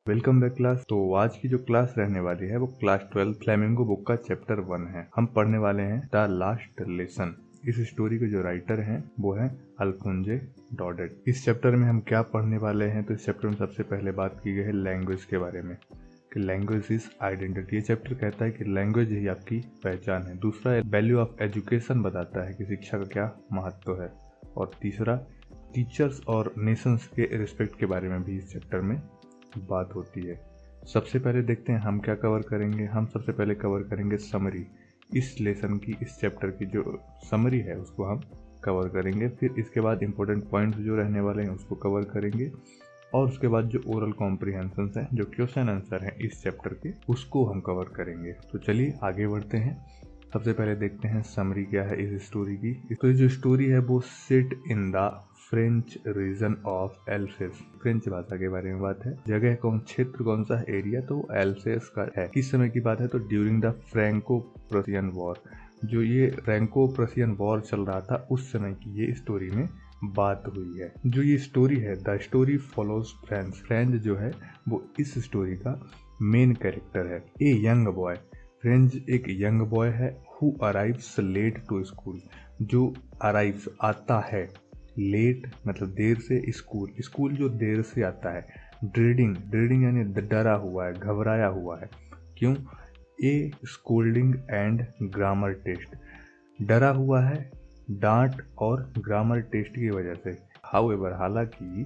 Welcome back class. तो आज की जो क्लास रहने वाली है वो क्लास 12 फ्लेमिंगो बुक का चैप्टर 1 है। हम पढ़ने वाले हैं द लास्ट लेसन। इस स्टोरी के जो राइटर हैं वो है अल्फोंजे डॉडेट। इस चैप्टर में हम क्या पढ़ने वाले हैं, तो इस चैप्टर में सबसे पहले बात की गई है लैंग्वेज के बारे में कि लैंग्वेज इज आइडेंटिटी। ये चैप्टर कहता है कि लैंग्वेज ही आपकी पहचान है। दूसरा, वैल्यू ऑफ एजुकेशन बताता है कि शिक्षा का क्या महत्व है। और तीसरा, टीचर्स और नेशंस के रिस्पेक्ट के बारे में भी इस चैप्टर में बात होती है। सबसे पहले देखते हैं हम क्या कवर करेंगे। हम सबसे पहले कवर करेंगे समरी। इस लेसन की, इस चैप्टर की जो समरी है उसको हम कवर करेंगे। फिर इसके बाद इंपॉर्टेंट पॉइंट्स जो रहने वाले हैं उसको कवर करेंगे। और उसके बाद जो ओरल कॉम्प्रिहेंशन है, जो क्वेश्चन आंसर है इस चैप्टर के, उसको हम कवर करेंगे। तो चलिए आगे बढ़ते हैं। सबसे पहले देखते हैं समरी क्या है इस स्टोरी की। तो जो स्टोरी है वो set in the French region of Alsace. French भाषा के बारे में बात है। जगह कौन, क्षेत्र कौन सा, एरिया तो एल्सेस का है। किस समय की बात है, तो during the Franco Prussian war. जो ये फ्रैंको प्रशियन वॉर चल रहा था उस समय की ये स्टोरी में बात हुई है। जो ये स्टोरी है, the story follows French. French जो है वो इस स्टोरी का मेन कैरेक्टर है। ए यंग बॉय, फ्रेंच एक यंग बॉय है। Who arrives late to school, जो अराइव्स आता है, लेट मतलब देर से, स्कूल स्कूल जो देर से आता है। ड्रेडिंग, ड्रेडिंग यानी डरा हुआ है, घबराया हुआ है। क्यों? ए स्कोल्डिंग एंड ग्रामर टेस्ट, डरा हुआ है डांट और ग्रामर टेस्ट की वजह से। हाउएवर, हालांकि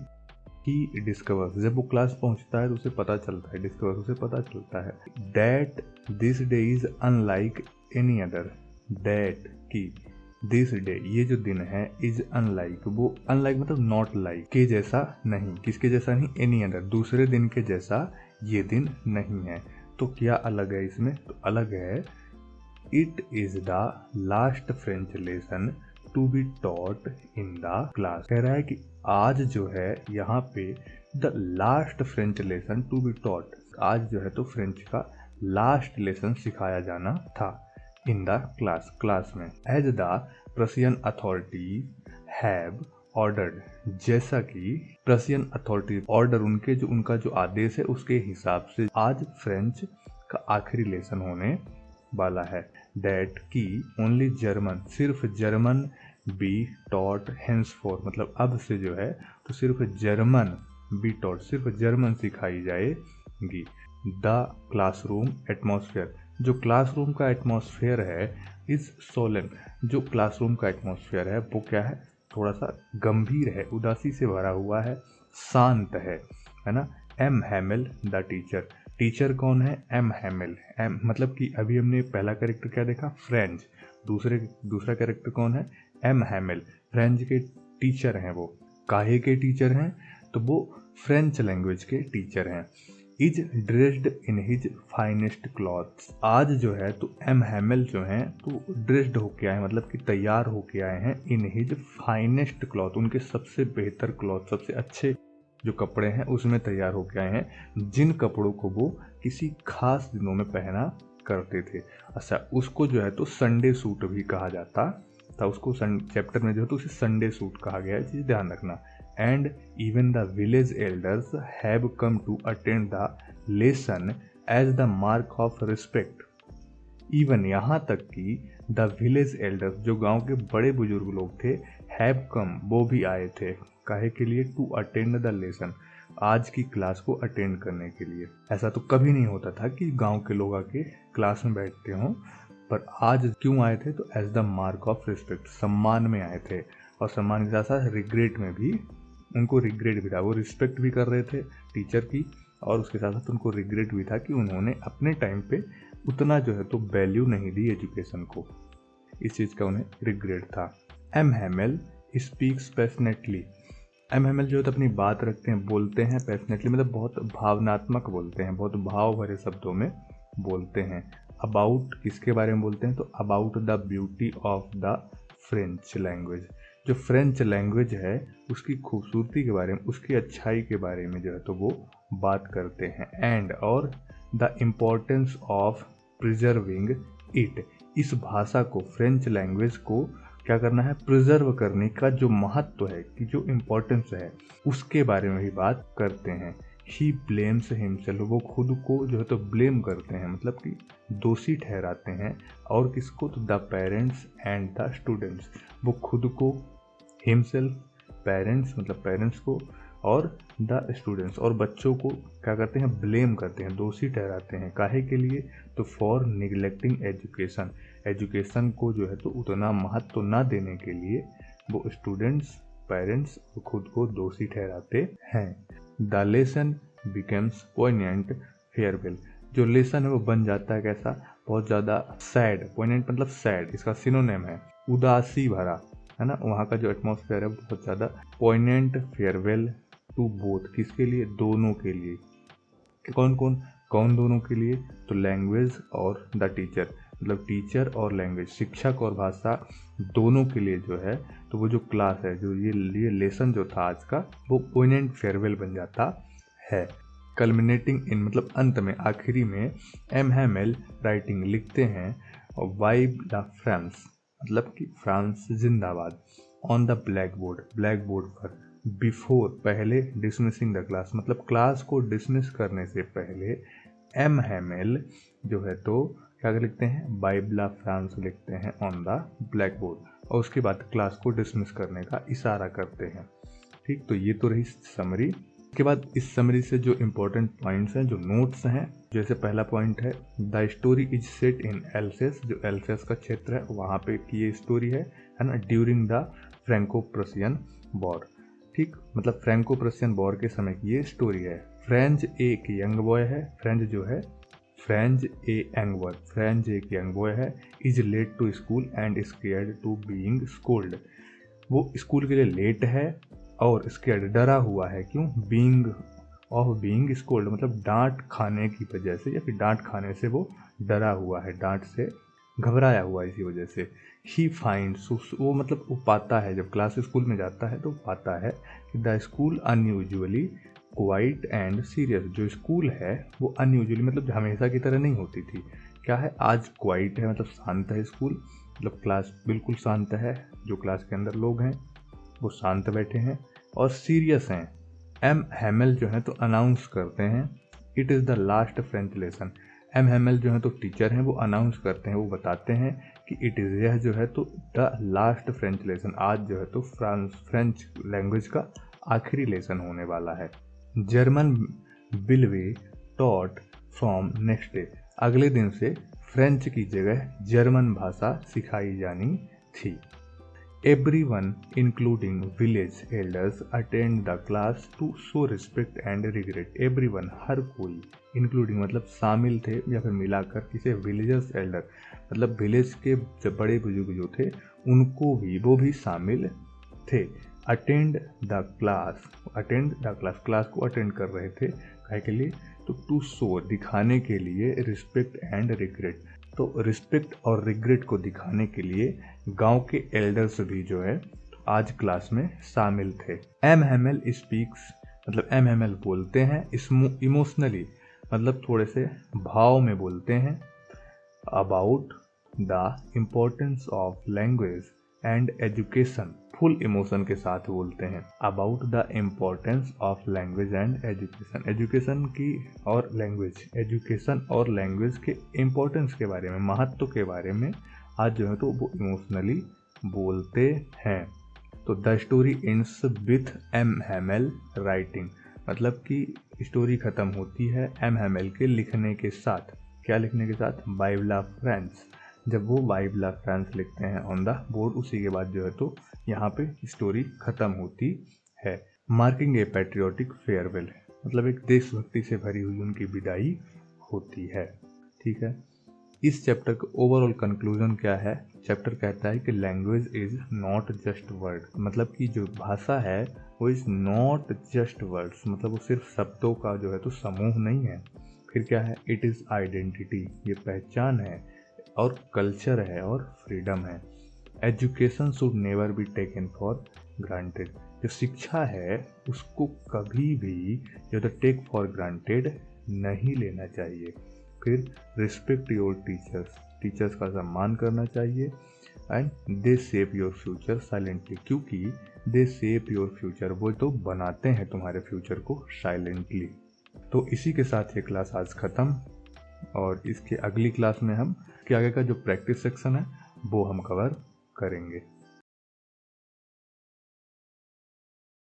ही डिस्कवर्स, जब वो क्लास पहुंचता है तो उसे पता चलता है, डिस्कवर्स उसे पता चलता है, that this day is unlike any other. That की दिस डे, ये जो दिन है, इज अनलाइक, वो अनलाइक मतलब नॉट लाइक, के जैसा नहीं, किसके जैसा नहीं, एनी अदर, दूसरे दिन के जैसा ये दिन नहीं है। तो क्या अलग है इसमें, तो अलग है, it is the last French lesson to be taught in the class. कह रहा है कि आज जो है यहाँ पे the last French lesson to be taught, आज जो है तो फ्रेंच का लास्ट लेसन सिखाया जाना था इन द क्लास, क्लास में। As the Prussian authority have ordered, जैसा कि प्रशियन अथॉरिटी ऑर्डर, उनके जो उनका जो आदेश है उसके हिसाब से आज फ्रेंच का आखिरी लेसन होने वाला है। दैट की ओनली जर्मन, सिर्फ जर्मन बी टॉट हेंसफोर, मतलब अब से जो है तो सिर्फ जर्मन बी टॉट, सिर्फ जर्मन सिखाई जाएगी। द क्लासरूम एटमॉस्फेयर, जो क्लासरूम का एटमॉस्फेयर है, इज सोलेन, जो क्लासरूम का एटमॉस्फेयर है वो क्या है, थोड़ा सा गंभीर है, उदासी से भरा हुआ है, शांत है ना। M Hamel the teacher, teacher कौन है, एम हैमेल। एम मतलब कि अभी हमने पहला कैरेक्टर क्या देखा, फ्रेंच, दूसरा कैरेक्टर कौन है, एम हैमेल। फ्रेंच के टीचर हैं वो, काहे के टीचर हैं, तो वो फ्रेंच लैंग्वेज के टीचर हैं। Is dressed in his finest clothes, आज जो है तो एम हैमेल जो हैं तो ड्रेस्ड होके आए, मतलब कि तैयार होके आए हैं, इन हिज फाइनेस्ट क्लॉथ, उनके सबसे बेहतर क्लॉथ, सबसे अच्छे जो कपड़े हैं उसमें तैयार होके आए हैं, जिन कपड़ों को वो किसी खास दिनों में पहना करते थे। अच्छा, उसको जो है तो संडे सूट भी कहा जाता था, उसको चैप्टर में जो है तो उसे संडे सूट कहा गया है, चीज ध्यान रखना। And even the village elders have come to attend the lesson as the mark of respect. Even यहाँ तक कि द विलेज एल्डर्स, जो गांव के बड़े बुजुर्ग लोग थे, हैव कम, वो भी आए थे, काहे के लिए, टू अटेंड द लेसन, आज की क्लास को अटेंड करने के लिए। ऐसा तो कभी नहीं होता था कि गांव के लोग आके क्लास में बैठते हों, पर आज क्यों आए थे, तो as the mark of respect, सम्मान में आए थे। और सम्मान के साथ साथ रिग्रेट में भी, उनको रिग्रेट भी था, वो रिस्पेक्ट भी कर रहे थे टीचर की, और उसके साथ साथ उनको रिग्रेट भी था कि उन्होंने अपने टाइम पे उतना जो है तो वैल्यू नहीं दी एजुकेशन को, इस चीज़ का उन्हें रिग्रेट था। M Hamel speaks passionately, M Hamel जो है तो अपनी बात रखते हैं, बोलते हैं पैशनेटली, मतलब बहुत भावनात्मक बोलते हैं, बहुत भाव भरे शब्दों में बोलते हैं। अबाउट, किसके बारे में बोलते हैं, तो about the beauty of the French language, जो फ्रेंच लैंग्वेज है उसकी खूबसूरती के बारे में, उसकी अच्छाई के बारे में जो है तो वो बात करते हैं। एंड और the importance of preserving it, इस भाषा को, फ्रेंच लैंग्वेज को क्या करना है, प्रिजर्व करने का जो महत्व है, कि जो इम्पोर्टेंस है उसके बारे में भी बात करते हैं। ही ब्लेम्स हिमसेल्फ, वो खुद को जो है तो ब्लेम करते हैं, मतलब कि दोषी ठहराते हैं। और किसको? तो the parents and the students, वो खुद को, हिमसेल्फ, पेरेंट्स मतलब पेरेंट्स को, और द स्टूडेंट्स और बच्चों को क्या करते हैं? ब्लेम करते हैं, दोषी ठहराते हैं। काहे के लिए? तो फॉर निगलेक्टिंग एजुकेशन, एजुकेशन को जो है तो उतना महत्व ना देने के लिए वो स्टूडेंट्स, पेरेंट्स खुद को दोषी ठहराते हैं। द लेसन बिकम्स पोइनेंट फेयरवेल, जो लेसन है वो बन जाता है कैसा? बहुत ज़्यादा सैड। पोइनेंट मतलब सैड, इसका सिनोनिम है उदासी भरा, है ना। वहाँ का जो एटमॉस्फेयर है बहुत ज़्यादा। पोइनेंट फेयरवेल टू बोथ, किसके लिए? दोनों के लिए। कौन दोनों के लिए? तो लैंग्वेज और द टीचर, मतलब टीचर और लैंग्वेज, शिक्षक और भाषा दोनों के लिए जो है तो वो जो क्लास है, जो ये लेसन जो था आज का, वो पोइनेंट फेयरवेल बन जाता है। कल्मिनेटिंग इन मतलब अंत में, आखिरी में एम हैमेल राइटिंग लिखते हैं और वाइब द फ्रांस मतलब कि फ्रांस जिंदाबाद, ऑन द ब्लैक बोर्ड पर, बिफोर पहले, डिसमिसिंग द क्लास मतलब क्लास को डिसमिस करने से पहले एम हैमेल जो है तो क्या लिखते हैं? बाइबला फ्रांस लिखते हैं ऑन द ब्लैक बोर्ड, और उसके बाद क्लास को डिसमिस करने का इशारा करते हैं। ठीक, तो ये तो रही समरी। इसके बाद इस समरी से जो इम्पोर्टेंट पॉइंट्स हैं, जो नोट्स हैं, जैसे पहला पॉइंट है the story is set in else's, जो एल्सेस का क्षेत्र है वहाँ पे की ये स्टोरी है ना, during the Franco Prussian war. ठीक, मतलब फ्रैंको प्रशियन वॉर के समय की ये स्टोरी है। फ्रेंच एक यंग बॉय है, फ्रेंच एक यंग बॉय है, is late to school and scared to being scold, वो स्कूल के लिए लेट है और स्केयर्ड डरा हुआ है। क्यों? बीइंग स्कोल्ड मतलब डांट खाने की वजह से, या फिर डांट खाने से वो डरा हुआ है, डांट से घबराया हुआ है, इसी वजह से। ही फाइंड्स, वो मतलब वो पाता है, जब क्लास स्कूल में जाता है तो पाता है कि the school unusually quiet and serious, जो स्कूल है वो अनयूजुअली मतलब हमेशा की तरह नहीं होती थी। क्या है? आज क्वाइट है मतलब शांत है स्कूल, मतलब क्लास बिल्कुल शांत है, जो क्लास के अंदर लोग हैं वो शांत बैठे हैं, और सीरियस हैं। एम हैमेल जो है तो अनाउंस करते हैं it is the last French lesson, M Hamel जो है तो टीचर हैं, वो अनाउंस करते हैं, वो बताते हैं कि इट इज़, यह जो है तो द लास्ट फ्रेंच लेसन, आज जो है तो फ्रेंच लैंग्वेज का आखिरी लेसन होने वाला है। German will be taught from next day, अगले दिन से फ्रेंच की जगह जर्मन भाषा सिखाई जानी थी। Everyone, including village elders, attend the class to show respect and regret. Everyone, हर कोई, including मतलब शामिल थे या फिर मिलाकर किसे? विलेजर्स एल्डर मतलब विलेज के जब बड़े बुजुर्ग जो थे उनको भी, वो भी शामिल थे। अटेंड द क्लास, क्लास को अटेंड कर रहे थे, काहे के लिए? तो टू शो दिखाने के लिए, रिस्पेक्ट एंड रिग्रेट, तो रिस्पेक्ट और रिग्रेट को दिखाने के लिए गांव के एल्डर्स भी जो है आज क्लास में शामिल थे। एम हैमेल स्पीक्स मतलब एम हैमेल बोलते हैं, इमोशनली मतलब थोड़े से भाव में बोलते हैं, about the importance of language and education, full emotion के साथ बोलते हैं, about the importance of language and education, education की और लैंग्वेज, एजुकेशन और लैंग्वेज के इम्पोर्टेंस के बारे में, महत्व के बारे में आज जो है तो वो इमोशनली बोलते हैं। तो the story ends with M Hamel writing, मतलब कि स्टोरी खत्म होती है एम हैमेल के लिखने के साथ। क्या लिखने के साथ? बाइबला फ्रांस, जब वो बाइबला फ्रांस लिखते हैं ऑन द बोर्ड, उसी के बाद जो है तो यहाँ पे स्टोरी खत्म होती है। मार्किंग ए पैट्रियोटिक फेयरवेल, मतलब एक देशभक्ति से भरी हुई उनकी विदाई होती है। ठीक है, इस चैप्टर का ओवरऑल कंक्लूजन क्या है? चैप्टर कहता है कि language is not just word, मतलब कि जो भाषा है वो इज नॉट जस्ट वर्ड्स, मतलब वो सिर्फ शब्दों का जो है तो समूह नहीं है। फिर क्या है? इट इज़ आइडेंटिटी, ये पहचान है, और कल्चर है, और फ्रीडम है। Education should never be taken for granted, जो शिक्षा है उसको कभी भी जो तो टेक फॉर ग्रांटेड नहीं लेना चाहिए। फिर रिस्पेक्ट योर टीचर्स का सम्मान करना चाहिए, and they shape your future silently, क्योंकि दे शेप योर फ्यूचर, वो तो बनाते हैं तुम्हारे फ्यूचर को साइलेंटली। तो इसी के साथ ये क्लास आज ख़त्म, और इसके अगली क्लास में हम इसके आगे का जो प्रैक्टिस सेक्शन है वो हम कवर करेंगे।